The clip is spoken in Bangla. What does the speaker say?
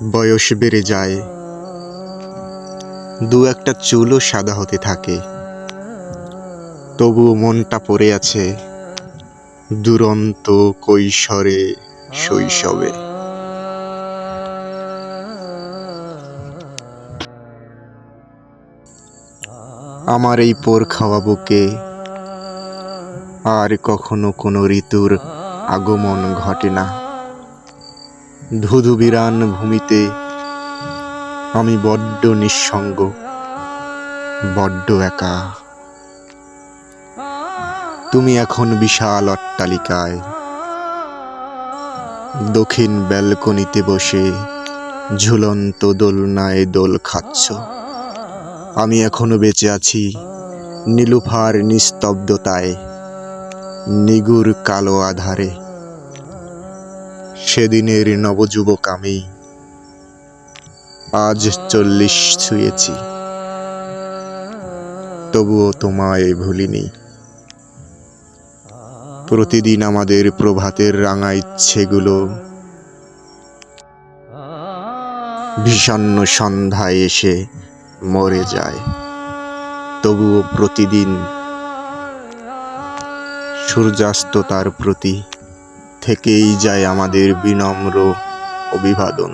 বয়স বেড়ে যায়, দু একটা চুলও সাদা হতে থাকে, তবুও মনটা পড়ে আছে দুরন্ত কৈশোরে, শৈশবে। আমার এই পোড় খাওয়া বুকে আর কখনো কোনো ঋতুর আগমন ঘটে না। ধুধু বিরান ভূমিতে আমি বড্ড নিঃসঙ্গ, বড্ড একা। তুমি এখন বিশাল অট্টালিকায় দক্ষিণ ব্যালকনিতে বসে ঝুলন্ত দোলনায় দোল খাচ্ছ। আমি এখনো বেঁচে আছি নীলুফার নিস্তব্ধতায়, নিগুড় কালো আধারে। সেদিনের নবযুবক আমি আজ 40 ছুঁয়েছি, তবুও তোমায় ভুলিনি। প্রতিদিন আমাদের প্রভাতের রাঙা ইচ্ছেগুলো বিষণ্ণ সন্ধ্যায় এসে মরে যায়, তবুও প্রতিদিন সূর্যাস্ত তার প্রতি থেকেই যায় আমাদের বিনম্র অভিবাদন।